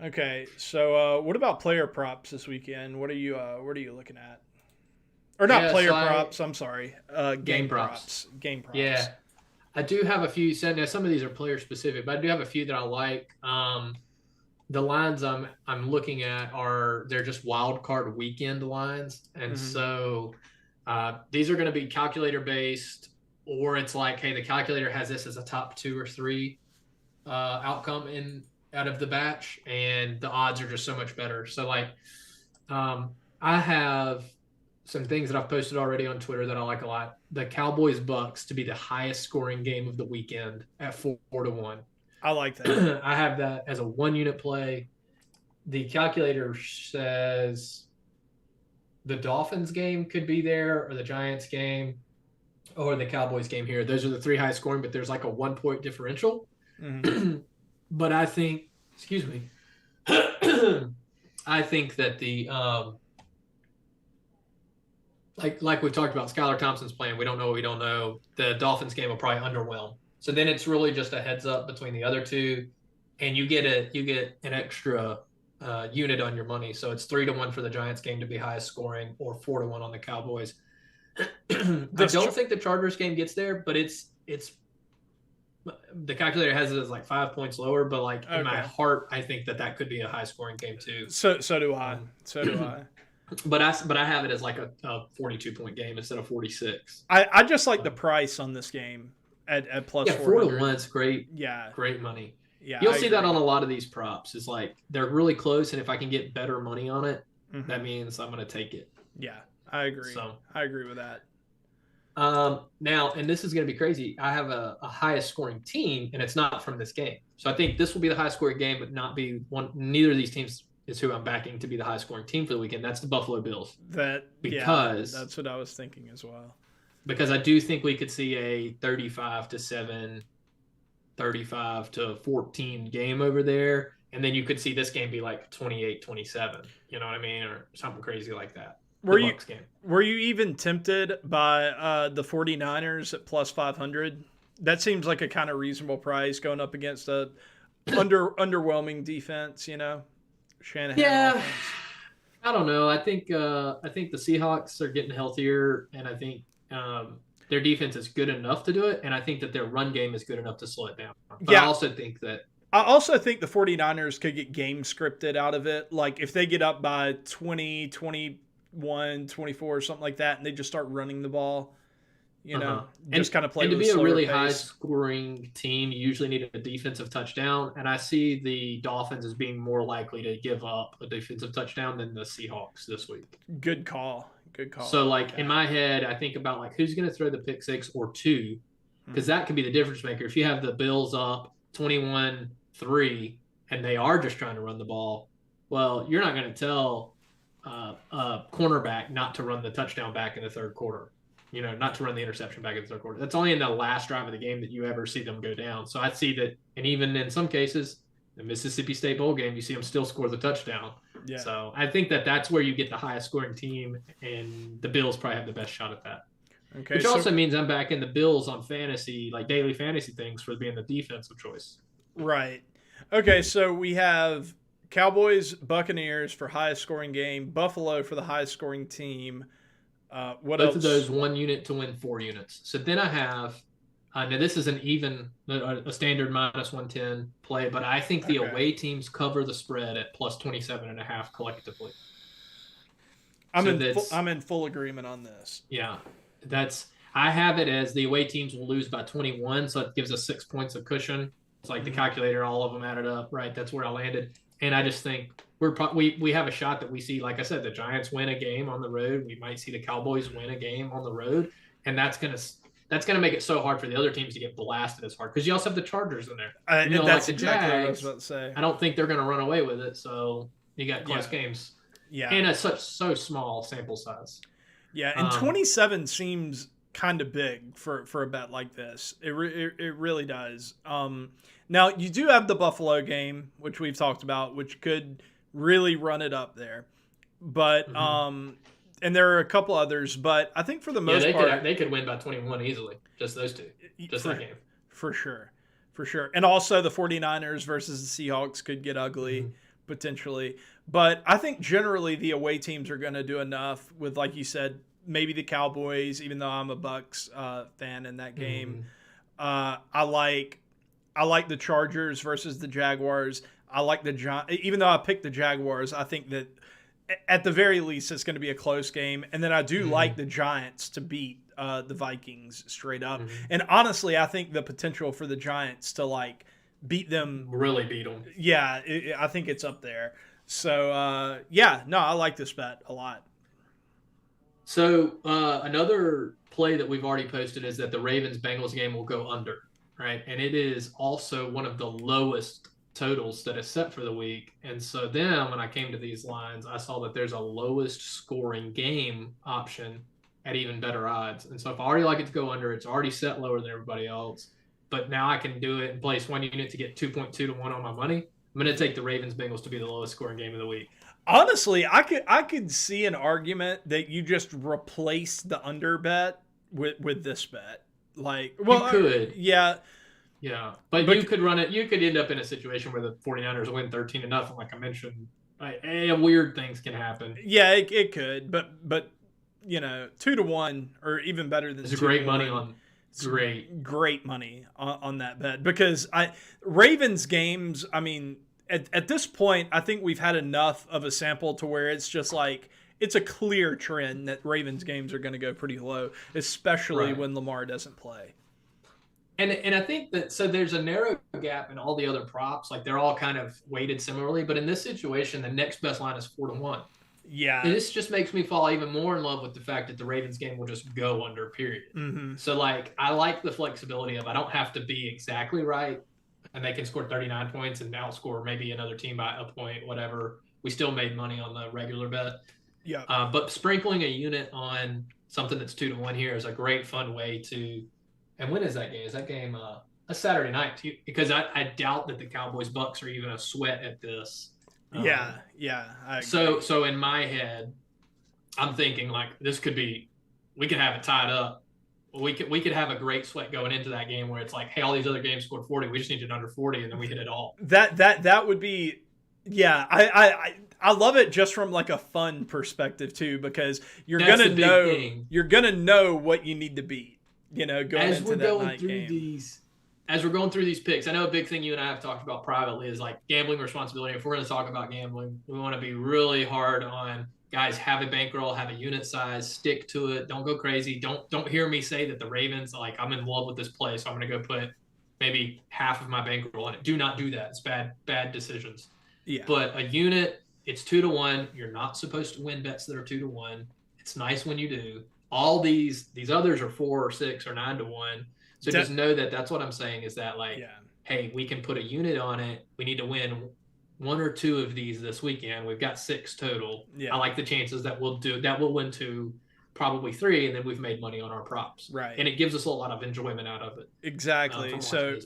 Okay, so what about player props this weekend? What are you looking at? Or not Yeah, player so I props? I'm sorry, game game props. props. Game props. Yeah, I do have a few. So now some of these are player specific, but I do have a few that I like. The lines I'm looking at are they're just wild card weekend lines, and Hmm. so these are going to be calculator based, or it's like, hey, the calculator has this as a top two or three outcome in out of the batch, and the odds are just so much better. So like, I have some things that I've posted already on Twitter that I like a lot. The Cowboys Bucks to be the highest scoring game of the weekend at 4 to 1. I like that. I have that as a 1 unit play. The calculator says the Dolphins game could be there, or the Giants game, or the Cowboys game here. Those are the three highest scoring, but there's like a 1 point differential. Hmm. But I think, excuse me, I think that the like we talked about, Skylar Thompson's playing. We don't know what we don't know. The Dolphins game will probably underwhelm. So then it's really just a heads up between the other two, and you get an extra unit on your money. So it's 3 to 1 for the Giants game to be highest scoring, or 4 to 1 on the Cowboys. I This don't think the Chargers game gets there, but it's the calculator has it as like 5 points lower. But like in my okay. heart, I think that that could be a high scoring game too. So do I. Um, So do I. but I have it as like a 42 point game instead of 46. I just like the Um, price on this game at plus yeah, four to 400. one is great, Yeah. great money. Yeah, You'll I see that agree. on a lot of these props. It's like they're really close, and if I can get better money on it, that Hmm. means I'm going to take it. Yeah, I agree. So I agree with that. now, and this is going to be crazy. I have a highest scoring team, and it's not from this game. So I think this will be the highest scoring game, but not be one. Neither of these teams is who I'm backing to be the highest scoring team for the weekend. That's the Buffalo Bills Yeah, because that's what I was thinking as well. because I do think we could see a 35-7, 35-14 game over there. And then you could see this game be like 28-27. You know what I mean? Or something crazy like that. The Were you Bucks game. were you even tempted by the 49ers at plus 500? That seems like a kind of reasonable price going up against a underwhelming defense, Shanahan Yeah. offense. I don't know. I think the Seahawks are getting healthier, and I think their defense is good enough to do it, and I think that their run game is good enough to slow it down. But I Yeah, also think that I also think the 49ers could get game scripted out of it. Like if they get up by 20, 21, 24, or something like that, and they just start running the ball, uh-huh. just And kind of play and to with a be a slower really high pace. scoring team, you usually need a defensive touchdown. And I see the Dolphins as being more likely to give up a defensive touchdown than the Seahawks this week. Good call. Good call. So I like like in that. my head, I think about like who's going to throw the pick six or two, because Mhm. that could be the difference maker. If you have the Bills up 21-3 and they are just trying to run the ball, well, you're not going to tell a cornerback not to run the touchdown back in the third quarter. Not to run the interception back in the third quarter. That's only in the last drive of the game that you ever see them go down. So I see that, and even in some cases, the Mississippi State bowl game, you see them still score the touchdown. Yeah. So I think that that's where you get the highest scoring team, and the Bills probably have the best shot at that. Okay. Which So also means I'm back in the Bills on fantasy, like daily fantasy things, for being the defensive choice. right. Okay. So we have Cowboys, Buccaneers for highest scoring game. Buffalo for the highest scoring team. What Both of else? those 1 unit to win 4 units. So then I have now this is an even a standard -110 play, but I think the Okay. away teams cover the spread at plus 27.5 collectively. I'm So in. that's I'm in full agreement on this. yeah, that's I have it as the away teams will lose by 21, so it gives us 6 points of cushion. It's like the Hmm. calculator, all of them added up, right? That's where I landed, and I just think we have a shot that we see. Like I said, the Giants win a game on the road. We might see the Cowboys win a game on the road, and that's gonna make it so hard for the other teams to get blasted as hard, because you also have the Chargers in there. Like That's the exactly what I was Jags, about to say. I don't think they're gonna run away with it. So you got close Yeah. games, Yeah. and it's such so small sample size. Yeah. And Um, 27 seems kind of big for a bet like this. It really does. Now you do have the Buffalo game, which we've talked about, which could really run it up there. But mhm. and there are a couple others, but I think for the Yeah, most they could part, they could win by 21 easily. Just those two. Just that for game. for sure, for sure. And also the 49ers versus the Seahawks could get ugly. Mhm. potentially. But I think generally the away teams are going to do enough with, like you said, maybe the Cowboys, even though I'm a Bucks fan in that game. I like the Chargers versus the Jaguars. I like even though I picked the Jaguars, I think that at the very least it's going to be a close game. And then I do like the Giants to beat the Vikings straight up. And honestly, I think the potential for the Giants to like beat them, really beat them. Yeah, I think it's up there. So I like this bet a lot. So another play that we've already posted is that the Ravens-Bengals game will go under, right? And it is also one of the lowest totals that is set for the week. And so then when I came to these lines, I saw that there's a lowest scoring game option at even better odds. And so if I already like it to go under, it's already set lower than everybody else. But now I can do it and place one unit to get 2.2 to 1 on my money. I'm going to take the Ravens-Bengals to be the lowest scoring game of the week. Honestly, I could see an argument that you just replace the under bet with this bet. Like, well, you could. Yeah. But you could run it. You could end up in a situation where the 49ers win 13-0. Like I mentioned, weird things can happen. Yeah, it could. But 2 to 1 or even better than it's great money on. Great money on that bet because Ravens games, I mean, at this point, I think we've had enough of a sample to where it's just like it's a clear trend that Ravens games are going to go pretty low, especially when Lamar doesn't play. And I think that so there's a narrow gap in all the other props, like they're all kind of weighted similarly, but in this situation, the next best line is 4 to 1. Yeah, and this just makes me fall even more in love with the fact that the Ravens game will just go under. Period. So like I like the flexibility of I don't have to be exactly right. And they can score 39 points and outscore maybe another team by a point, whatever. We still made money on the regular bet. Yeah. But sprinkling a unit on something that's 2 to 1 here is a great, fun way to. And when is that game? Is that game a Saturday night? Because I doubt that the Cowboys Bucks are even a sweat at this. Yeah. So in my head, I'm thinking like this could be. We could have it tied up. We could have a great sweat going into that game where it's like, hey, all these other games scored 40. We just need it under 40, and then we hit it all. That would be, yeah. I love it just from like a fun perspective too, because you're gonna know what you need to beat. Going as into we're that going night through game. As we're going through these picks, I know a big thing you and I have talked about privately is like gambling responsibility. If we're going to talk about gambling, we want to be really hard on. Guys, have a bankroll, have a unit size, stick to it. Don't go crazy. Don't hear me say that the Ravens, like I'm in love with this play, so I'm going to go put maybe half of my bankroll in it. Do not do that. It's bad decisions. Yeah. But a unit, it's 2 to 1. You're not supposed to win bets that are 2 to 1. It's nice when you do. All these others are 4 or 6 or 9 to 1. So just know that's what I'm saying is that like, hey, we can put a unit on it. We need to win 1 or 2 of these this weekend. We've got 6 total. Yeah. I like the chances that we'll win 2, probably 3, and then we've made money on our props. Right. And it gives us a lot of enjoyment out of it. Exactly. So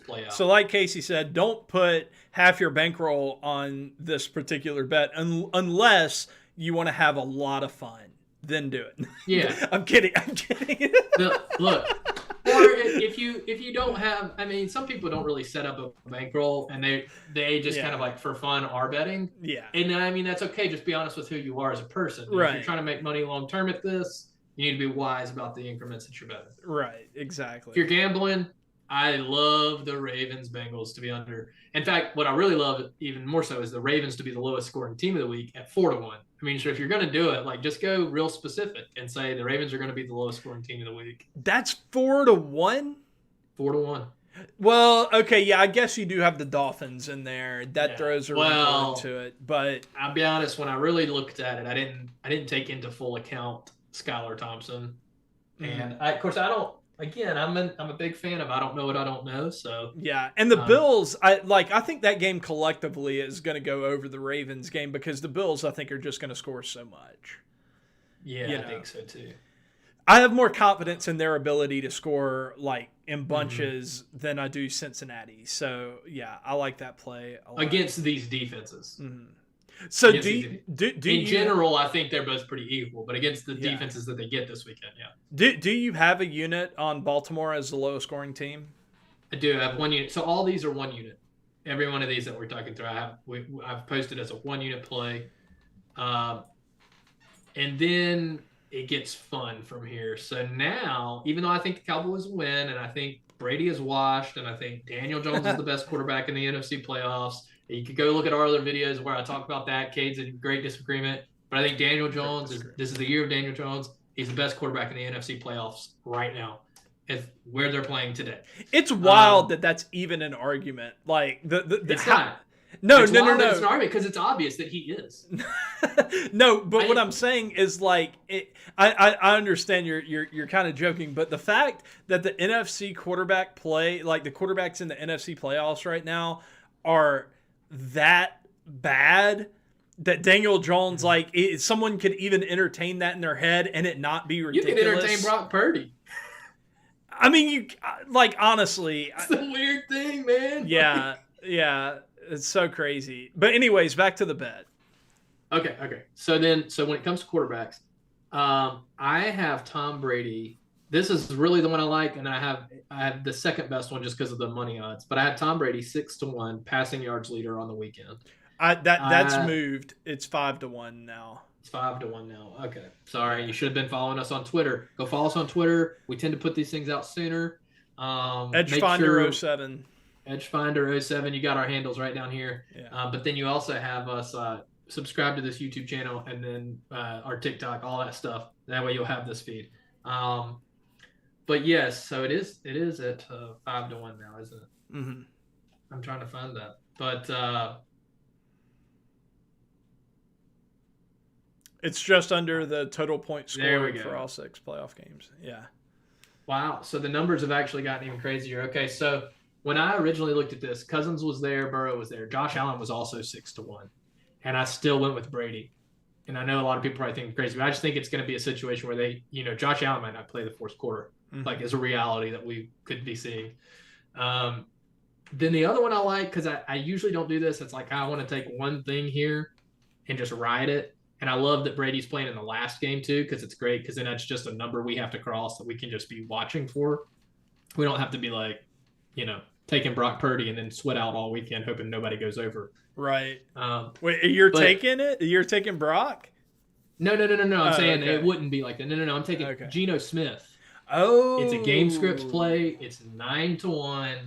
like Casey said, don't put half your bankroll on this particular bet unless you want to have a lot of fun. Then do it. Yeah. I'm kidding. Look. Or if you don't have, I mean, some people don't really set up a bankroll and they just kind of like for fun are betting. Yeah. And I mean, that's okay. Just be honest with who you are as a person. Right. If you're trying to make money long term at this, you need to be wise about the increments that you're betting. Right. Exactly. If you're gambling, I love the Ravens Bengals to be under. In fact, what I really love even more so is the Ravens to be the lowest scoring team of the week at 4 to 1. I mean, so if you're going to do it, like just go real specific and say the Ravens are going to be the lowest scoring team of the week. That's 4 to 1? 4 to 1. Well, okay, yeah, I guess you do have the Dolphins in there. That throws a wrinkle into it. But I'll be honest, when I really looked at it, I didn't take into full account Skylar Thompson. And of course I don't. Again, I'm a big fan of I don't know what I don't know. So yeah, and the Bills, I think that game collectively is going to go over the Ravens game because the Bills I think are just going to score so much. Yeah, I think so too. I have more confidence in their ability to score like in bunches than I do Cincinnati. So yeah, I like that play a lot. Against these defenses. Mm-hmm. So in general, I think they're both pretty equal, but against the defenses that they get this weekend, Do you have a unit on Baltimore as the lowest scoring team? I do. I have 1 unit. So all these are 1 unit. every one of these that we're talking through, I've posted as a 1-unit play. And then it gets fun from here. So now, even though I think the Cowboys will win, and I think Brady is washed, and I think Daniel Jones is the best quarterback in the NFC playoffs. And you could go look at our other videos where I talk about that. Cade's in great disagreement. But I think Daniel Jones this is the year of Daniel Jones. He's the best quarterback in the NFC playoffs right now. Where they're playing today. It's wild that that's even an argument. Like it's not. No. It's an argument because it's obvious that he is. No, but what I'm saying is like I understand you're kind of joking, but the fact that the NFC quarterback play, like the quarterbacks in the NFC playoffs right now, are that bad that Daniel Jones, like someone could even entertain that in their head and it not be ridiculous. You can entertain Brock Purdy. I mean, you like honestly. It's a weird thing, man. Yeah. It's so crazy. But anyways, back to the bet. Okay. So when it comes to quarterbacks, I have Tom Brady. This is really the one I like, and I have the second best one just because of the money odds. But I have Tom Brady 6-1 passing yards leader on the weekend. That's moved. It's 5-1 now. It's 5-1 now. Okay. Sorry, you should have been following us on Twitter. Go follow us on Twitter. We tend to put these things out sooner. Edgefinder07. Edgefinder07. You got our handles right down here. Yeah. But then you also have us subscribe to this YouTube channel and then our TikTok, all that stuff. That way you'll have this feed. But yes, so it is at 5-1 now, isn't it? Mm-hmm. I'm trying to find that. But it's just under the total point scored go. for all 6 playoff games. Yeah. Wow. So the numbers have actually gotten even crazier. Okay, so when I originally looked at this, Cousins was there, Burrow was there, Josh Allen was also 6-1, and I still went with Brady. And I know a lot of people probably think I'm crazy, but I just think it's going to be a situation where they, Josh Allen might not play the fourth quarter, like is a reality that we could be seeing. Then the other one I like, because I usually don't do this, it's like I want to take one thing here and just ride it. And I love that Brady's playing in the last game too, because it's great, because then that's just a number we have to cross that we can just be watching for. We don't have to be like, taking Brock Purdy and then sweat out all weekend hoping nobody goes over. Right. Wait, you're taking it? You're taking Brock? No. I'm saying it wouldn't be like that. No. I'm taking Geno Smith. Oh. It's a game scripts play. It's 9-1.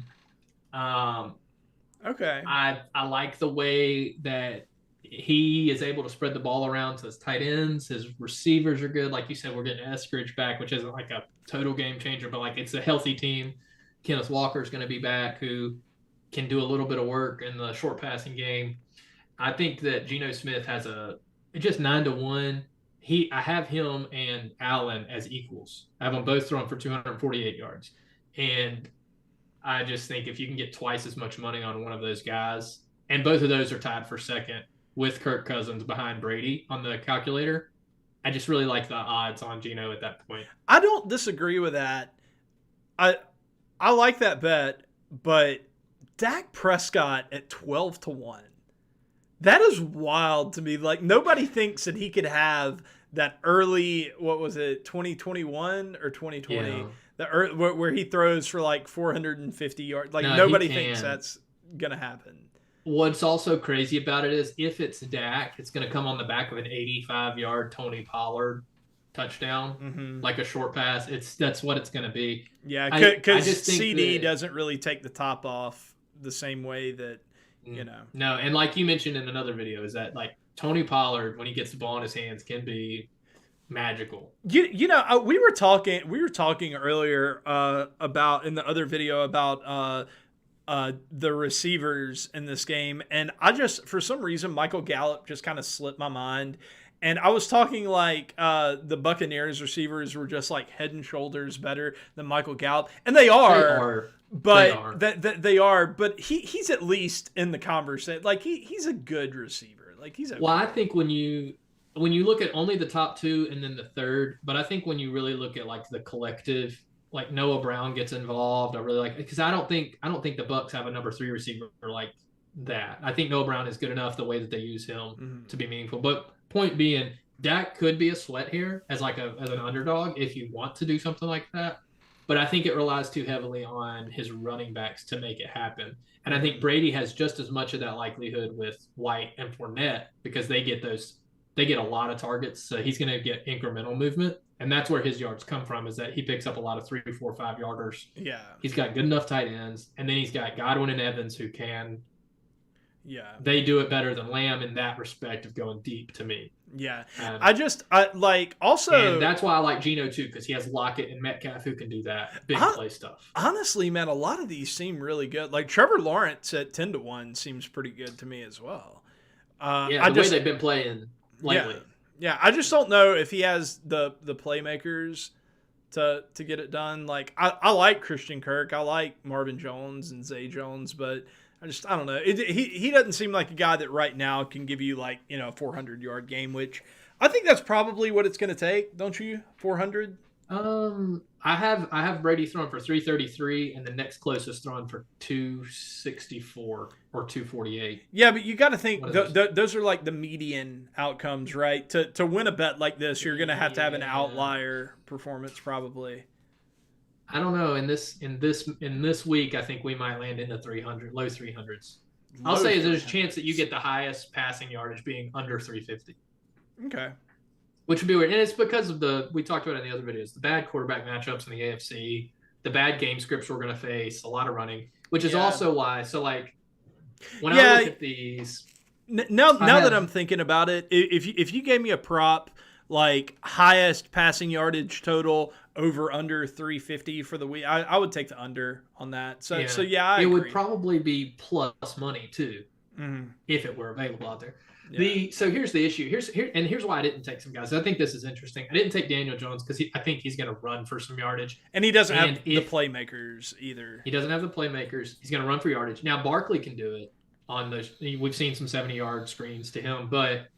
Okay. I like the way that he is able to spread the ball around to his tight ends. His receivers are good. Like you said, we're getting Eskridge back, which isn't like a total game changer, but like it's a healthy team. Kenneth Walker is going to be back, who can do a little bit of work in the short passing game. I think that Geno Smith has just 9-1. I have him and Allen as equals. I have them both throwing for 248 yards. And I just think if you can get twice as much money on one of those guys, and both of those are tied for second with Kirk Cousins behind Brady on the calculator, I just really like the odds on Geno at that point. I don't disagree with that. I like that bet, but Dak Prescott at 12-1. That is wild to me. Like, nobody thinks that he could have that early, 2021 or 2020, where he throws for like 450 yards. Like, nobody thinks that's going to happen. What's also crazy about it is if it's Dak, it's going to come on the back of an 85-yard Tony Pollard touchdown, like a short pass. That's what it's going to be. Yeah, because CD doesn't really take the top off the same way that, No, and like you mentioned in another video, is that like Tony Pollard, when he gets the ball in his hands, can be magical. We were talking earlier about in the other video about the receivers in this game, and I just, for some reason, Michael Gallup just kind of slipped my mind. And I was talking like the Buccaneers receivers were just like head and shoulders better than Michael Gallup, and they are. But they are. But he's at least in the conversation. Like he's a good receiver. Like he's. Well, I think when you look at only the top two and then the third, but I think when you really look at like the collective, like Noah Brown gets involved. I really like, because I don't think the Bucs have a number 3 receiver like that. I think Noah Brown is good enough the way that they use him to be meaningful. But point being, Dak could be a sweat here as an underdog if you want to do something like that. but I think it relies too heavily on his running backs to make it happen. And I think Brady has just as much of that likelihood with White and Fournette because they get a lot of targets. So he's going to get incremental movement. And that's where his yards come from, is that he picks up a lot of 3, 4, 5 yarders. Yeah. He's got good enough tight ends. And then he's got Godwin and Evans who can. Yeah. They do it better than Lamb in that respect of going deep to me. Yeah. I like also. And that's why I like Geno too, because he has Lockett and Metcalf who can do that big play stuff. Honestly, man, a lot of these seem really good. Like Trevor Lawrence at 10-1 seems pretty good to me as well. The way they've been playing lately. Yeah, I just don't know if he has the playmakers to get it done. Like I like Christian Kirk, I like Marvin Jones and Zay Jones, but I don't know. He doesn't seem like a guy that right now can give you like, a 400-yard game, which I think that's probably what it's going to take, don't you? 400? I have Brady throwing for 333 and the next closest throwing for 264 or 248. Yeah, but you got to think those are like the median outcomes, right? To win a bet like this, you're going to have an outlier performance probably. I don't know. In this week, I think we might land in the low 300s. I'll say there's a chance that you get the highest passing yardage being under 350. Okay. Which would be weird. And it's because of we talked about it in the other videos, the bad quarterback matchups in the AFC, the bad game scripts we're going to face, a lot of running, which is also why. So, like, when I look at these. Now that I'm thinking about it, if you gave me a prop, like highest passing yardage total over under 350 for the week, I would take the under on that. So I agree. Would probably be plus money too, if it were available out there. Yeah. So here's the issue. Here's why I didn't take some guys. I think this is interesting. I didn't take Daniel Jones because I think he's going to run for some yardage, and he doesn't have the playmakers either. He doesn't have the playmakers. He's going to run for yardage. Now Barkley can do it on those. We've seen some 70-yard screens to him, but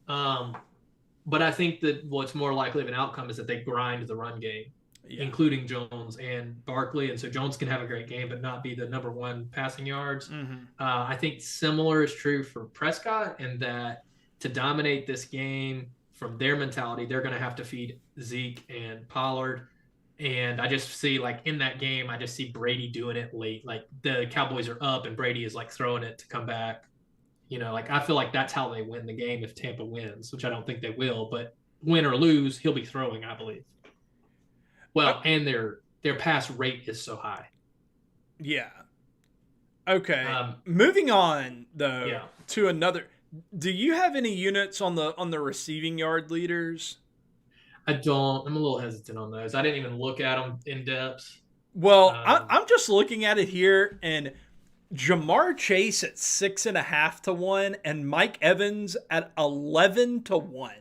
I think that what's more likely of an outcome is that they grind the run game, including Jones and Barkley. And so Jones can have a great game, but not be the number one passing yards. I think similar is true for Prescott, in that to dominate this game from their mentality, they're going to have to feed Zeke and Pollard. And I just see, like, in that game, I just see Brady doing it late. Like, the Cowboys are up and Brady is like throwing it to come back. Like, I feel like that's how they win the game if Tampa wins, which I don't think they will, but win or lose, he'll be throwing, I believe. Well, and their pass rate is so high. Yeah. Okay. Moving on though to another. Do you have any units on the receiving yard leaders? I don't. I'm a little hesitant on those. I didn't even look at them in depth. Well, I'm just looking at it here, and Jamar Chase at 6.5-1 and Mike Evans at 11-1.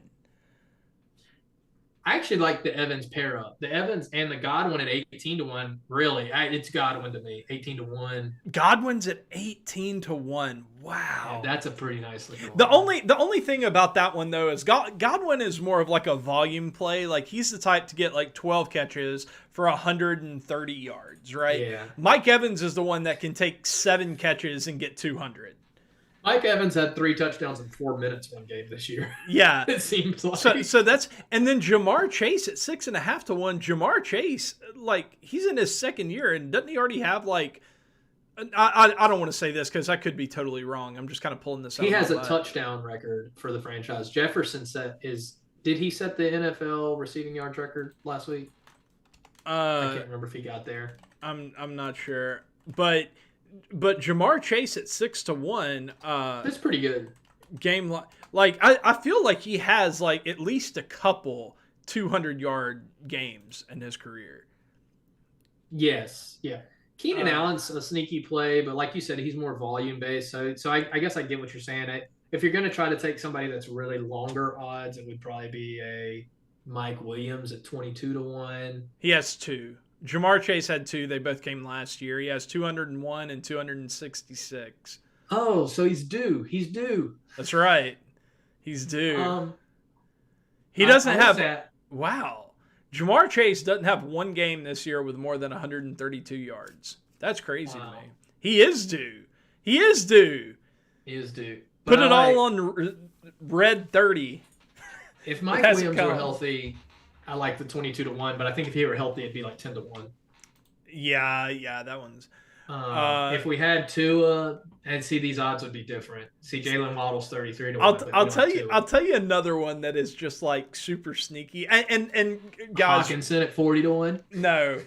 I actually like the Evans pair up. The Evans and the Godwin at 18-1. Really, it's Godwin to me. 18-1. Godwin's at 18-1. Wow, yeah, that's a pretty nice looking one. The only thing about that one though is Godwin is more of like a volume play. Like, he's the type to get like 12 catches for 130 yards, right? Yeah. Mike Evans is the one that can take 7 catches and get 200. Mike Evans had 3 touchdowns in 4 minutes one game this year. Yeah. It seems like. So that's, and then Jamar Chase at 6.5-1. Jamar Chase, like, he's in his second year, and doesn't he already have like, I don't want to say this because I could be totally wrong. I'm just kind of pulling this out. He has a touchdown record for the franchise. Jefferson did he set the NFL receiving yards record last week? I can't remember if he got there. I'm not sure. But Jamar Chase at 6-1. That's pretty good. Game like I feel like he has like at least a couple 200-yard games in his career. Yes, yeah. Keenan Allen's a sneaky play, but like you said, he's more volume based. So I guess I get what you're saying. If you're going to try to take somebody that's really longer odds, it would probably be a Mike Williams at 22-1. He has 2. Jamar Chase had 2. They both came last year. He has 201 and 266. Oh, so he's due. He's due. That's right. He's due. He doesn't have that. Wow. Jamar Chase doesn't have one game this year with more than 132 yards. That's crazy to me. He is due. He is due. But Put it all on red 30. If Mike Williams were healthy, I like the 22-1, but I think if he were healthy, it'd be like 10-1. Yeah, that one's. If we had Tua, and see these odds would be different. See, Jalen Waddle's 33-1. I'll tell you another one that is just like super sneaky. And guys, Hawkinson at 40-1. No,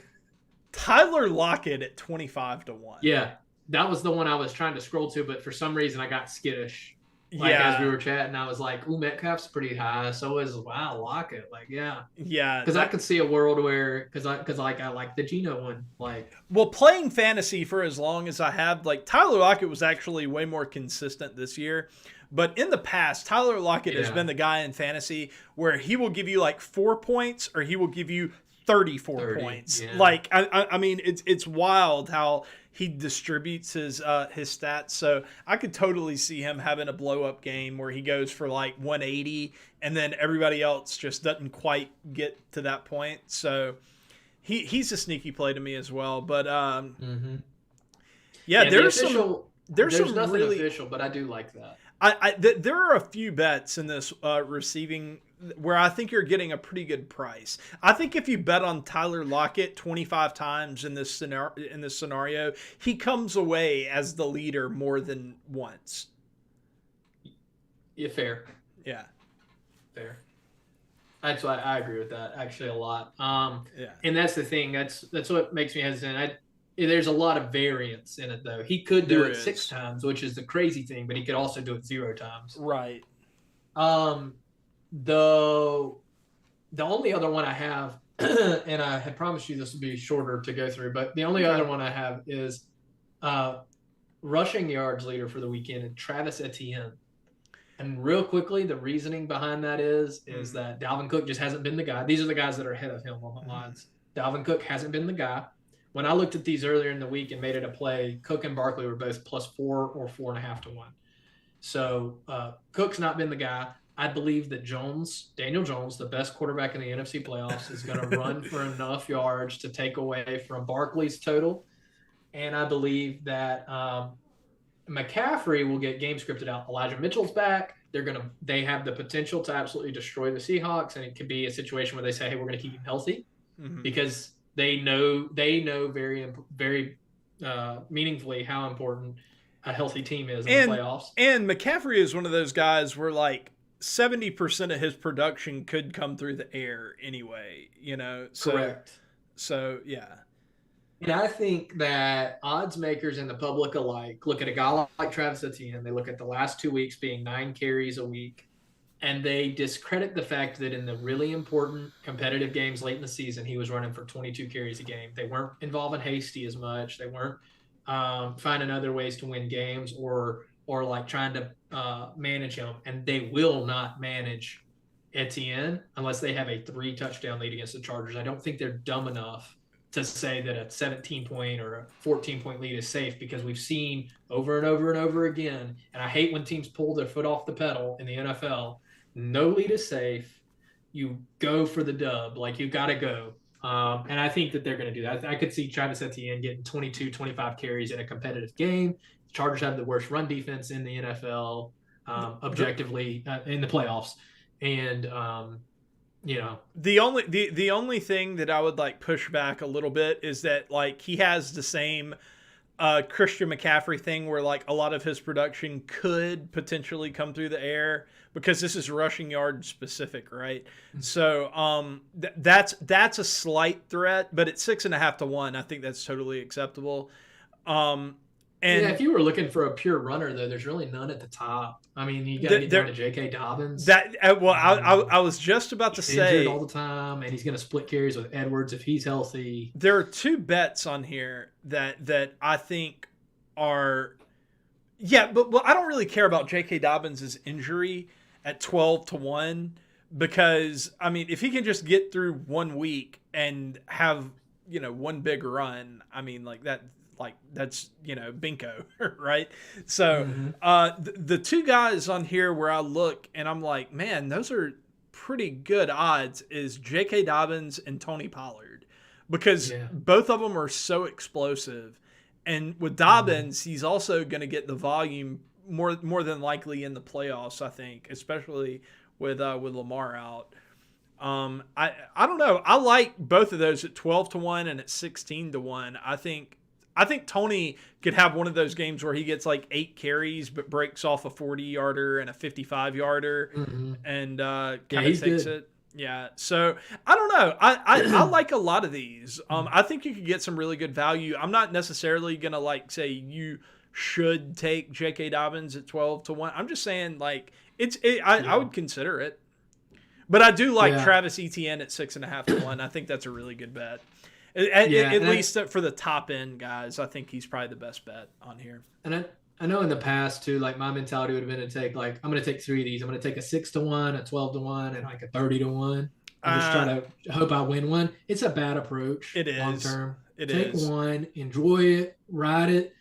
Tyler Lockett at 25-1. Yeah, that was the one I was trying to scroll to, but for some reason I got skittish. Like, as we were chatting, I was like, "Ooh, Metcalf's pretty high." So is Lockett. Like, yeah, because I could see a world where I like the Geno one. Like, well, playing fantasy for as long as I have, like Tyler Lockett was actually way more consistent this year. But in the past, Tyler Lockett has been the guy in fantasy where he will give you like 4 points or he will give you 34 points. Yeah. Like, I mean, it's wild how he distributes his stats. So I could totally see him having a blow up game where he goes for like 180 and then everybody else just doesn't quite get to that point. So he's a sneaky play to me as well. But there's some nothing really official, but I do like that. There are a few bets in this receiving where I think you're getting a pretty good price. I think if you bet on Tyler Lockett 25 times in this scenario, he comes away as the leader more than once. Yeah, fair. Yeah, fair. That's why I agree with that actually a lot. Yeah, and that's the thing. That's what makes me hesitant. There's a lot of variance in it, though. He could do it 6 times, which is the crazy thing, but he could also do it 0 times. Right. The only other one I have, and I had promised you this would be shorter to go through, but the only other one I have is rushing yards leader for the weekend, and Travis Etienne. And real quickly, the reasoning behind that is that Dalvin Cook just hasn't been the guy. These are the guys that are ahead of him on the lines. Dalvin Cook hasn't been the guy. When I looked at these earlier in the week and made it a play, Cook and Barkley were both +4 or 4.5-1. So Cook's not been the guy. I believe that Daniel Jones, the best quarterback in the NFC playoffs, is going to run for enough yards to take away from Barkley's total. And I believe that McCaffrey will get game scripted out. Elijah Mitchell's back. They have the potential to absolutely destroy the Seahawks, and it could be a situation where they say, "Hey, we're going to keep him healthy," because they know very, very meaningfully how important a healthy team is in the playoffs. And McCaffrey is one of those guys where like 70% of his production could come through the air anyway, So, correct. So yeah. And I think that odds makers and the public alike look at a guy like Travis Etienne. They look at the last 2 weeks being 9 carries a week, and they discredit the fact that in the really important competitive games late in the season, he was running for 22 carries a game. They weren't involving Hasty as much. They weren't finding other ways to win games or like trying to manage him. And they will not manage Etienne unless they have a 3-touchdown lead against the Chargers. I don't think they're dumb enough to say that a 17-point or a 14-point lead is safe, because we've seen over and over and over again, and I hate when teams pull their foot off the pedal in the NFL, no lead is safe. You go for the dub. Like, you got to go. And I think that they're going to do that. I could see Travis Etienne getting 22, 25 carries in a competitive game. The Chargers have the worst run defense in the NFL, objectively, in the playoffs. And, the only thing that I would like push back a little bit is that like he has the same Christian McCaffrey thing where like a lot of his production could potentially come through the air, because this is rushing yard specific, right? Mm-hmm. So that's a slight threat, but at 6.5-1, I think that's totally acceptable. And if you were looking for a pure runner, though, there's really none at the top. I mean, you got to get down to J.K. Dobbins. I was just about to say, injured all the time, and he's going to split carries with Edwards if he's healthy. There are 2 bets on here that I think are, but I don't really care about J.K. Dobbins' injury at 12-1, because I mean, if he can just get through 1 week and have one big run, I mean, like that. Like that's, bingo, right? So the 2 guys on here where I look and I'm like, man, those are pretty good odds, is J.K. Dobbins and Tony Pollard, because both of them are so explosive. And with Dobbins, he's also going to get the volume more than likely in the playoffs, I think, especially with Lamar out. I don't know. I like both of those at 12-1 and at 16-1. I think Tony could have one of those games where he gets like 8 carries but breaks off a 40-yarder and a 55-yarder and kind of takes it. Yeah. So I don't know. I like a lot of these. I think you could get some really good value. I'm not necessarily gonna like say you should take J.K. Dobbins at 12-1. I'm just saying like I would consider it. But I do like Travis Etienne at 6.5-1. I think that's a really good bet. At least for the top end guys, I think he's probably the best bet on here. And I know in the past too, like my mentality would have been to take like I'm going to take 3 of these. I'm going to take a 6-1, a 12-1, and like a 30-1. And just try to hope I win one. It's a bad approach. It is long term. Take one, enjoy it, ride it.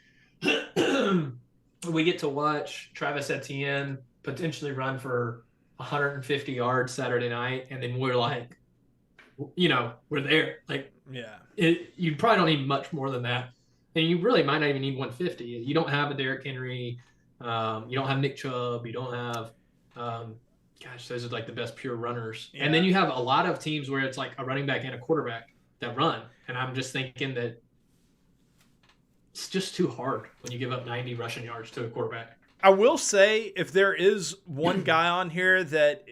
We get to watch Travis Etienne potentially run for 150 yards Saturday night, and then we're like, we're there. Like, you probably don't need much more than that, and you really might not even need 150. You don't have a Derrick Henry, you don't have Nick Chubb, you don't have, those are like the best pure runners. And then you have a lot of teams where it's like a running back and a quarterback that run, and I'm just thinking that it's just too hard when you give up 90 rushing yards to a quarterback. I will say, if there is one guy on here that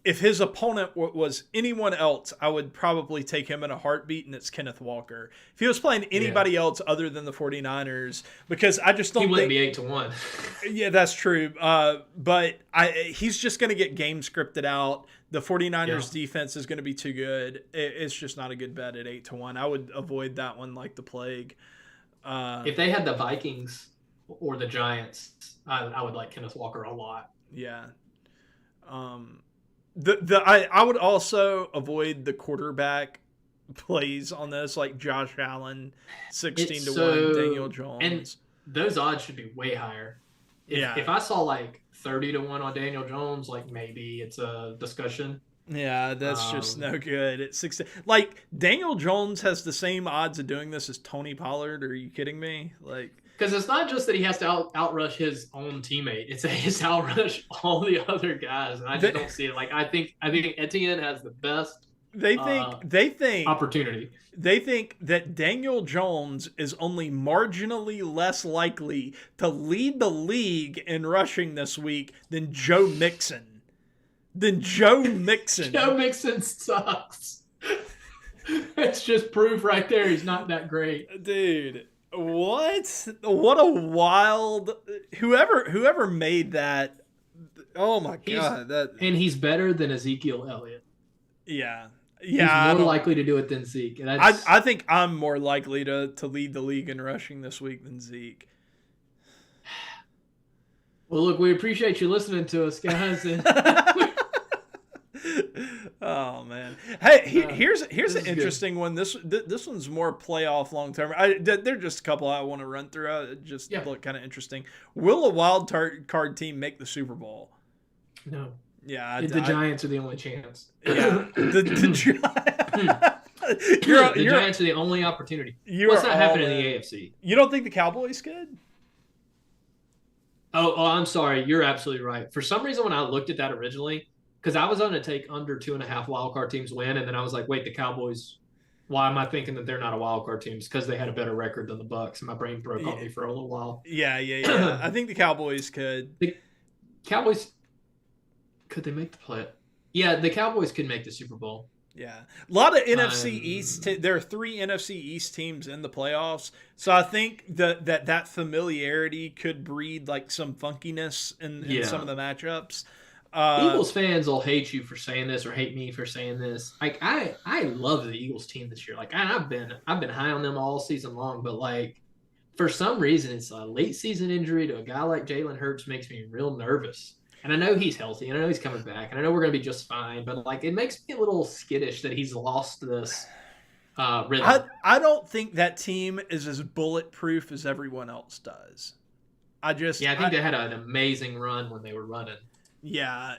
if his opponent was anyone else, I would probably take him in a heartbeat, and it's Kenneth Walker. If he was playing anybody else other than the 49ers, because I just don't think... He wouldn't be 8-1. Yeah, that's true. But he's just going to get game scripted out. The 49ers defense is going to be too good. It's just not a good bet at 8-1. I would avoid that one like the plague. If they had the Vikings or the Giants, I would like Kenneth Walker a lot. Yeah. I would also avoid the quarterback plays on this, like Josh Allen, 16-1, Daniel Jones. And those odds should be way higher. If I saw like 30-1 on Daniel Jones, like maybe it's a discussion. Yeah, that's just no good. At 16, like Daniel Jones has the same odds of doing this as Tony Pollard. Are you kidding me? Like, because it's not just that he has to outrush his own teammate; it's that he has to outrush all the other guys, and I just don't see it. Like, I think Etienne has the best. They think opportunity. They think that Daniel Jones is only marginally less likely to lead the league in rushing this week than Joe Mixon. Joe Mixon sucks. It's just proof right there. He's not that great, dude. What a wild whoever made that. Oh my god! And he's better than Ezekiel Elliott. Yeah. He's more likely to do it than Zeke. I think I'm more likely to lead the league in rushing this week than Zeke. Well, look, we appreciate you listening to us, guys. Oh man! Hey, here's an interesting one. This one's more playoff long term. There are just a couple I want to run through. Look kind of interesting. Will a wild card team make the Super Bowl? No. Yeah, the Giants are the only chance. Yeah, the Giants are the only opportunity. What's not happening in the AFC? You don't think the Cowboys could? Oh, I'm sorry. You're absolutely right. For some reason, when I looked at that originally, because I was going to take under 2.5 wildcard teams win, and then I was like, wait, the Cowboys. Why am I thinking that they're not a wildcard team? It's because they had a better record than the Bucs, and my brain broke on me for a little while. Yeah. I think the Cowboys could. The Cowboys. Could they make the play? Yeah, the Cowboys could make the Super Bowl. Yeah. A lot of NFC East. There are 3 NFC East teams in the playoffs. So I think that familiarity could breed like some funkiness in some of the matchups. Eagles fans will hate you for saying this or hate me for saying this. Like I love the Eagles team this year. Like I've been high on them all season long, but like for some reason it's a late season injury to a guy like Jalen Hurts makes me real nervous. And I know he's healthy, and I know he's coming back, and I know we're going to be just fine. But like, it makes me a little skittish that he's lost this rhythm. I don't think that team is as bulletproof as everyone else does. I think they had an amazing run when they were running. Yeah.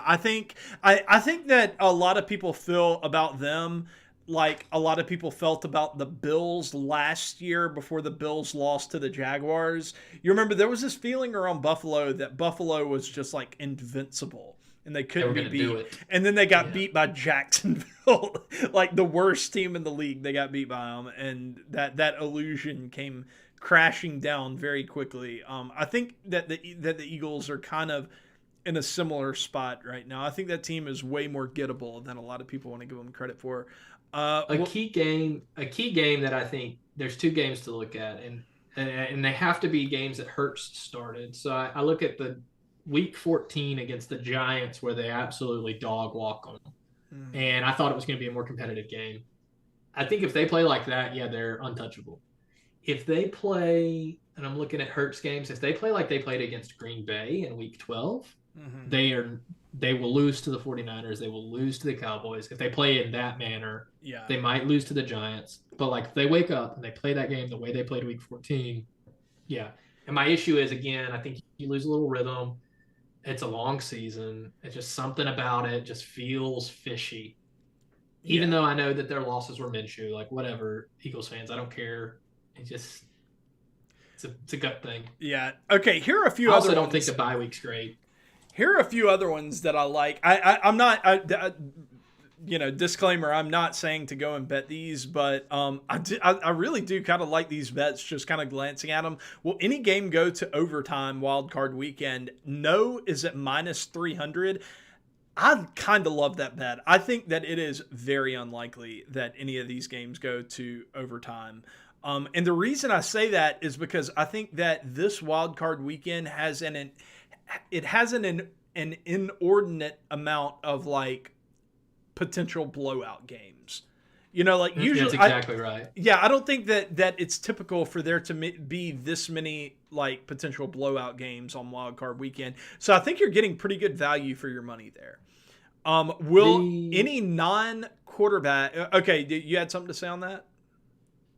I think that a lot of people feel about them like a lot of people felt about the Bills last year before the Bills lost to the Jaguars. You remember there was this feeling around Buffalo that Buffalo was just like invincible. and they They couldn't were be going to beat. do it. And then they got Yeah. beat by Jacksonville, like the worst team in the league. They got beat by them, and that illusion came crashing down very quickly. I think that the Eagles are kind of in a similar spot right now. I think that team is way more gettable than a lot of people want to give them credit for. A key game that I think there's two games to look at, and they have to be games that Hurts started. So I look at the Week 14 against the Giants where they absolutely dog walk them, and I thought it was going to be a more competitive game. I think if they play like that, yeah, they're untouchable. If they play, and I'm looking at Hurts games, if they play like they played against Green Bay in Week 12, they will lose to the 49ers. They will lose to the Cowboys. If they play in that manner, they might lose to the Giants. But like if they wake up and they play that game the way they played Week 14, yeah. And my issue is, again, I think you lose a little rhythm. It's a long season. It's just something about it just feels fishy. Even though I know that their losses were Minshew, like whatever, Eagles fans, I don't care. It's a gut thing. Yeah. Okay. Here are a few I also other don't ones. think the bye week's great. Here are a few other ones that I like. I'm not. Disclaimer. I'm not saying to go and bet these, but I really do kind of like these bets. Just kind of glancing at them. Will any game go to overtime wild card weekend? No is at -300. I kind of love that bet. I think that it is very unlikely that any of these games go to overtime. And the reason I say that is because I think that this wild card weekend has an inordinate amount of like potential blowout games. Like usually that's exactly right. Yeah, I don't think that it's typical for there to be this many like potential blowout games on wild card weekend. So I think you're getting pretty good value for your money there. Will any non-quarterback? Okay, you had something to say on that?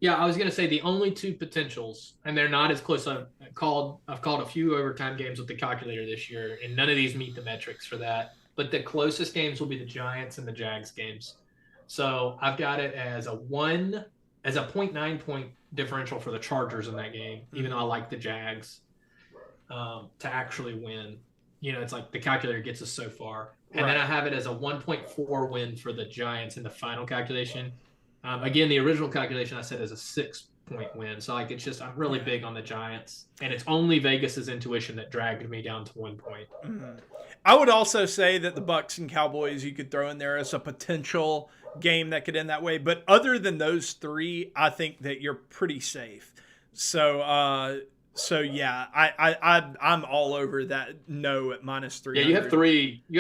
Yeah, I was going to say the only two potentials, and they're not as close. I've called a few overtime games with the calculator this year, and none of these meet the metrics for that. But the closest games will be the Giants and the Jags games. So I've got it as a 0.9 point differential for the Chargers in that game, even though I like the Jags to actually win. It's like the calculator gets us so far. And then I have it as a 1.4 win for the Giants in the final calculation. Again, the original calculation I said is a 6-point win. So like I'm really big on the Giants, and it's only Vegas's intuition that dragged me down to 1 point. I would also say that the Bucks and Cowboys you could throw in there as a potential game that could end that way. But other than those three, I think that you're pretty safe. So yeah, I'm all over that no at -300. Yeah, you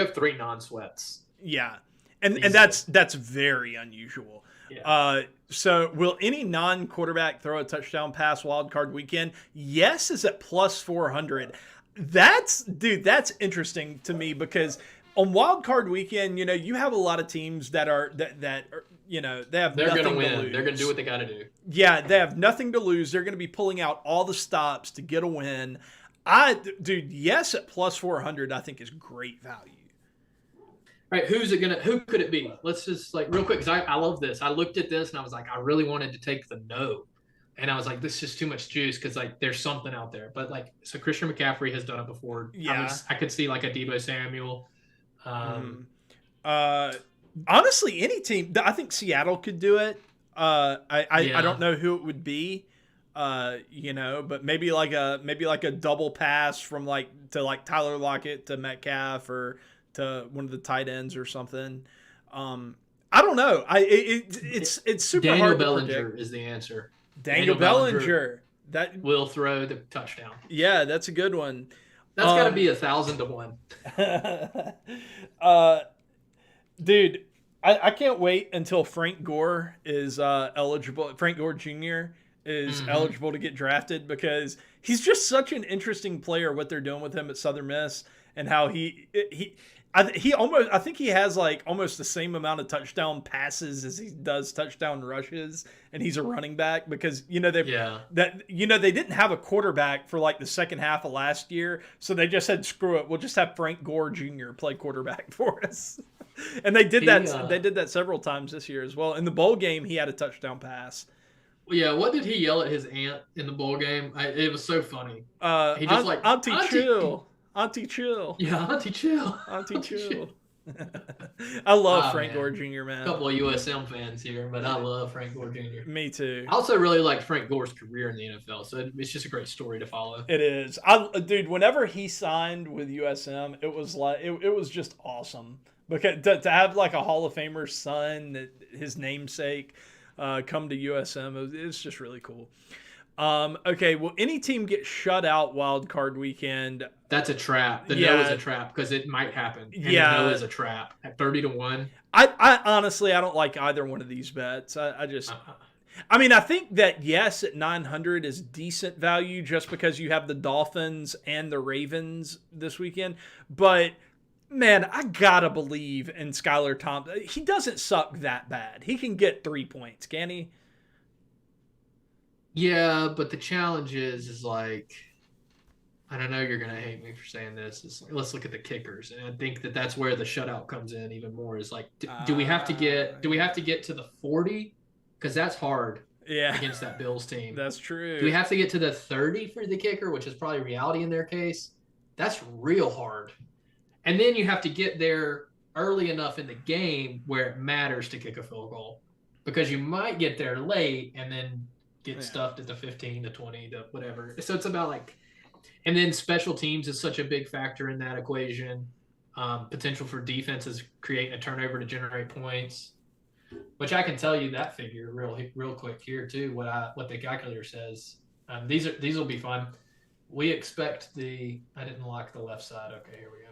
have three non-sweats. Yeah, and that's very unusual. Yeah. So will any non-quarterback throw a touchdown pass wild card weekend? Yes is at +400. That's interesting to me because on wild card weekend, you have a lot of teams that are they have they're nothing gonna win. to lose. They're gonna do what they got to do. Yeah, they have nothing to lose. They're going to be pulling out all the stops to get a win. Yes at +400 I think is great value. All right, who could it be? Let's just like real quick, because I love this. I looked at this and I was like, I really wanted to take the no. And I was like, this is just too much juice because like there's something out there. But like, so Christian McCaffrey has done it before. Yeah. I could see like a Deebo Samuel. Honestly, any team. I think Seattle could do it. I don't know who it would be. But maybe like a double pass from to Tyler Lockett to Metcalf or to one of the tight ends or something. I don't know. It's super Daniel hard Bellinger to predict. is the answer. Daniel Bellinger that will throw the touchdown. Yeah, that's a good one. That's got to be 1,000 to 1. Dude, I can't wait until Frank Gore is eligible. Frank Gore Jr. is eligible to get drafted because he's just such an interesting player. What they're doing with him at Southern Miss and how I think he has like almost the same amount of touchdown passes as he does touchdown rushes, and he's a running back because they didn't have a quarterback for like the second half of last year, so they just said screw it, we'll just have Frank Gore Jr. play quarterback for us, and they did that. They did that several times this year as well. In the bowl game, he had a touchdown pass. Yeah, what did he yell at his aunt in the bowl game? It was so funny. He just Auntie Chill. Auntie chill. Yeah, Auntie chill. Auntie chill. I love Frank Man. Gore Jr., A man. couple of USM fans here, but I love Frank Gore Jr. Me too. I also really like Frank Gore's career in the NFL, so it's just a great story to follow. It is. Dude, whenever he signed with USM, it was like it was just awesome. Because to have like a Hall of Famer's son, that his namesake, come to USM, it's just really cool. Okay, will any team get shut out wild card weekend? That's a trap. The Yeah. no is a trap because it might happen. And Yeah. the no is a trap at 30-1. I honestly, I don't like either one of these bets. I mean, I think that yes, at 900 is decent value just because you have the Dolphins and the Ravens this weekend. But man, I gotta believe in Skylar Thompson. He doesn't suck that bad. He can get 3 points, can he? Yeah, but the challenge is like, I don't know, you're going to hate me for saying this. It's like, let's look at the kickers. And I think that that's where the shutout comes in even more is like, do we have to get to the 40? Because that's hard Yeah, against that Bills team. that's true. Do we have to get to the 30 for the kicker, which is probably reality in their case? That's real hard. And then you have to get there early enough in the game where it matters to kick a field goal. Because you might get there late and then get stuffed at the 15, the 20, the whatever. So it's about like, and then special teams is such a big factor in that equation. Potential for defenses creating a turnover to generate points, which I can tell you that figure real quick here too. What the calculator says. These will be fun. We expect I didn't lock the left side. Okay, here we go.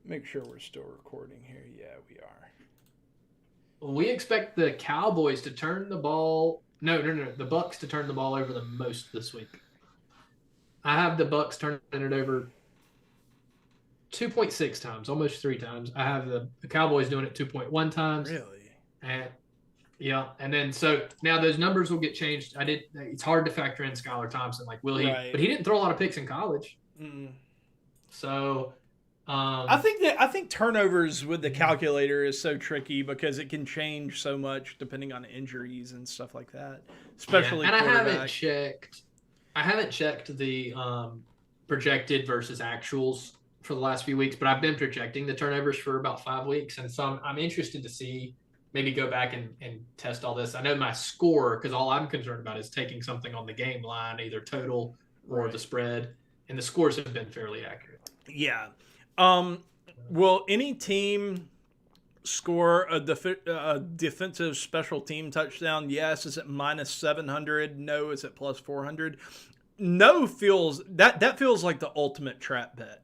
Make sure we're still recording here. Yeah, we are. We expect the Cowboys to turn the ball. No. The Bucs to turn the ball over the most this week. I have the Bucs turning it over 2.6 times, almost 3 times. I have the Cowboys doing it 2.1 times. Really? And yeah, and then so now those numbers will get changed. It's hard to factor in Skylar Thompson. Like, will he? Right. But he didn't throw a lot of picks in college. Mm-mm. So. I think turnovers with the calculator is so tricky because it can change so much depending on injuries and stuff like that. Especially, and quarterback. I haven't checked the projected versus actuals for the last few weeks, but I've been projecting the turnovers for about 5 weeks, and so I'm interested to see, maybe go back and test all this. I know my score, because all I'm concerned about is taking something on the game line, either total or the spread, and the scores have been fairly accurate. Yeah. Will any team score a defensive special team touchdown? Yes. Is it minus 700? No. Is it plus 400? No feels that feels like the ultimate trap bet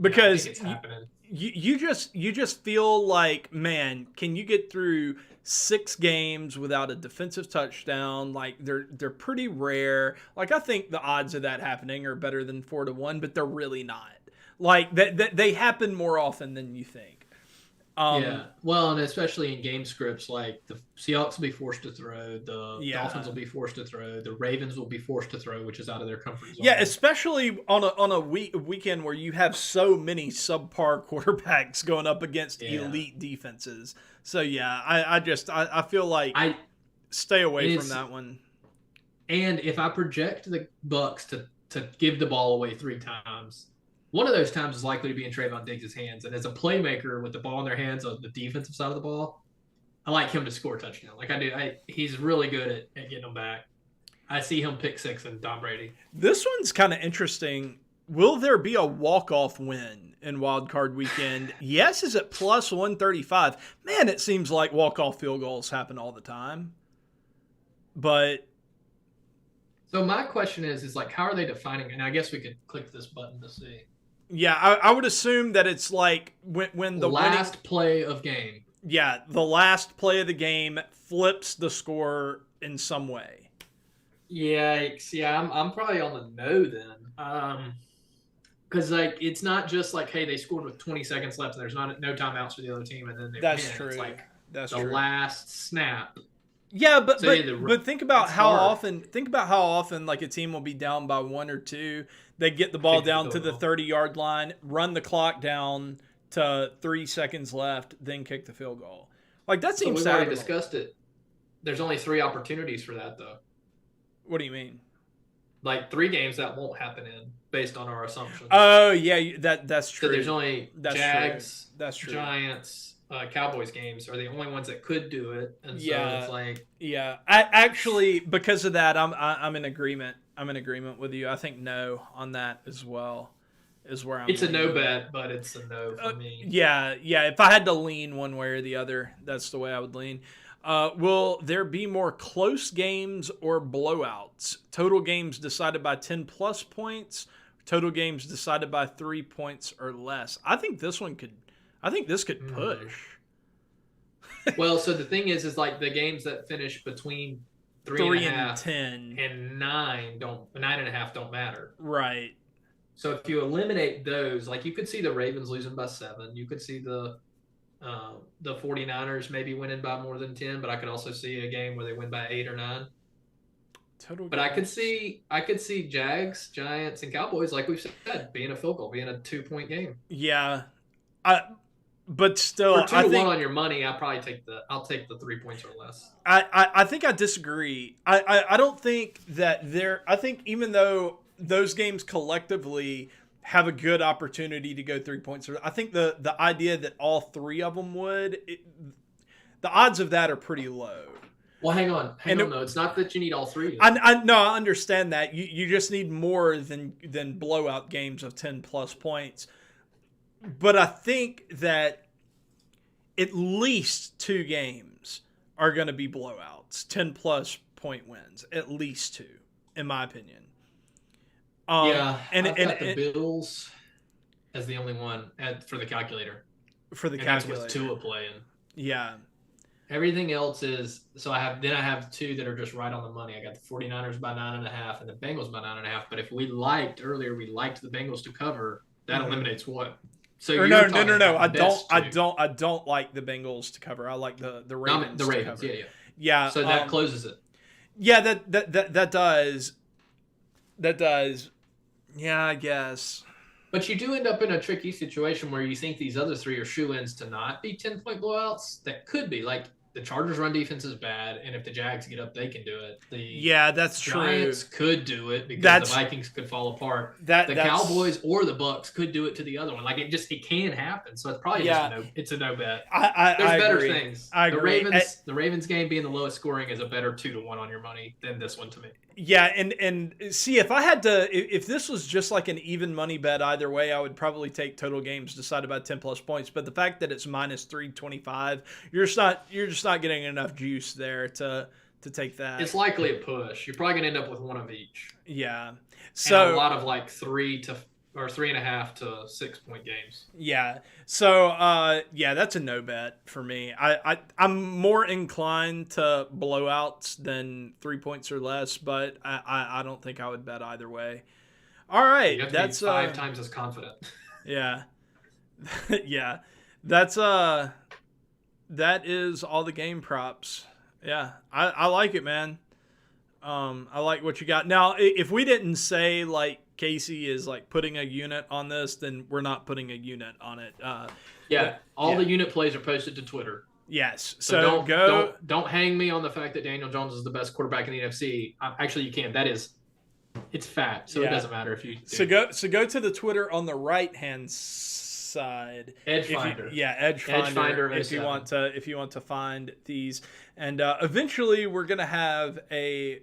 because I think it's happening. You just feel like, man, can you get through 6 games without a defensive touchdown? Like they're pretty rare. Like I think the odds of that happening are better than 4-1, but they're really not. Like they happen more often than you think. Yeah. Well, and especially in game scripts, like the Seahawks will be forced to throw, the Dolphins will be forced to throw, the Ravens will be forced to throw, which is out of their comfort zone. Yeah, especially on a weekend where you have so many subpar quarterbacks going up against elite defenses. So yeah, I feel like stay away from that one. And if I project the Bucs to give the ball away 3 times, one of those times is likely to be in Trayvon Diggs' hands. And as a playmaker with the ball in their hands on the defensive side of the ball, I like him to score a touchdown. Like I do. He's really good at getting them back. I see him pick 6 and Tom Brady. This one's kind of interesting. Will there be a walk-off win in Wild Card Weekend? Yes, is it plus 135? Man, it seems like walk-off field goals happen all the time. But so my question is like, how are they defining? And I guess we could click this button to see. Yeah, I would assume that it's like when the last play of game. Yeah, the last play of the game flips the score in some way. Yeah, I'm probably on the no then. Because like it's not just like, hey, they scored with 20 seconds left and there's no timeouts for the other team and then they That's win. true. It's like That's the true. last snap. Yeah, but think about how hard. often like a team will be down by 1 or 2, they get the ball down to the 30-yard line, run the clock down to 3 seconds left, then kick the field goal. Like that seems. We've already discussed it. There's only 3 opportunities for that though. What do you mean? Like 3 games that won't happen in. based on our assumptions. Oh yeah, that's true. So there's only That's Jags, true. That's true. Giants, Cowboys games are the only ones that could do it, and so Yeah. it's like, Yeah, I actually, because of that, I'm in agreement. I'm in agreement with you. I think no on that as well is where I'm. it's a no leaning. bet, but it's a no for me. Yeah, yeah. If I had to lean one way or the other, that's the way I would lean. Will there be more close games or blowouts? Total games decided by 10 plus points. Total games decided by 3 points or less. I think this one could. I think this could push. Well, so the thing is like the games that finish between 3 and and 10 and 9.5 don't matter. Right. So if you eliminate those, like you could see the Ravens losing by 7, you could see the 49ers maybe winning by more than 10, but I could also see a game where they win by 8 or 9. Total. But I could see Jags, Giants, and Cowboys, like we've said, being a field goal, being a 2-point game. Yeah, but still, For 2 to 1 on your money, I'll take the 3 points or less. I think I disagree. I don't think that I think even though those games collectively have a good opportunity to go 3 points, I think the idea that all 3 of them would, the odds of that are pretty low. Well, hang on. No, it's not that you need all 3. I understand that. You just need more than blowout games of 10 plus points. But I think that at least 2 games are going to be blowouts, 10 plus point wins, at least 2, in my opinion. I've got the Bills as the only one for the calculator. For the calculator. calculator. That's with Tua playing. Yeah. Everything else is so I have 2 that are just right on the money. I got the 49ers by 9.5 and the Bengals by 9.5. But if we liked the Bengals to cover, that eliminates what? So no. I don't like the Bengals to cover. I like the Ravens. The Ravens, to cover. yeah. Yeah. So that closes it. Yeah, that does. That does. Yeah, I guess. But you do end up in a tricky situation where you think these other 3 are shoe-ins to not be 10-point blowouts. That could be. Like, the Chargers' run defense is bad, and if the Jags get up, they can do it. That's true. Giants could do it because the Vikings could fall apart. The Cowboys or the Bucks could do it to the other one. Like, it can happen. So it's probably it's a no bet. There's better things. I agree. The Ravens game being the lowest scoring is a better 2 to 1 on your money than this one to me. Yeah, and see, if this was just like an even money bet either way, I would probably take total games decided by 10 plus points. But the fact that it's minus 325, you're just not getting enough juice there to take that. It's likely a push. You're probably gonna end up with 1 of each. Yeah, so and a lot of like 3.5 to 6 point games. Yeah. So that's a no bet for me. I'm more inclined to blowouts than 3 points or less, but I don't think I would bet either way. All right, you have to be 5 times as confident. Yeah. Yeah. That is all the game props. Yeah. I like it, man. I like what you got. Now, if we didn't say like Casey is like putting a unit on this, then we're not putting a unit on it. The unit plays are posted to Twitter. Yes. So don't hang me on the fact that Daniel Jones is the best quarterback in the NFC. Actually, you can. It's fact. So it doesn't matter if you do. So go to the Twitter on the right hand side. Edge Finder. Edge Finder. If you want to find these, and eventually we're gonna have a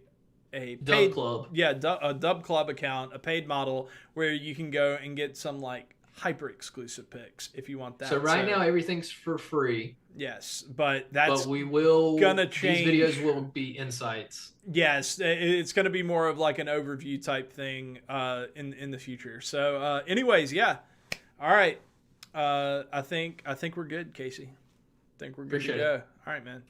paid club. A Dub Club account, a paid model where you can go and get some like hyper exclusive picks if you want that. So now everything's for free. Yes, but we will gonna change. These videos will be insights. Yes, it's going to be more of like an overview type thing in the future. So anyways, yeah. All right. I think we're good, Casey. I think we're good to go. All right, man.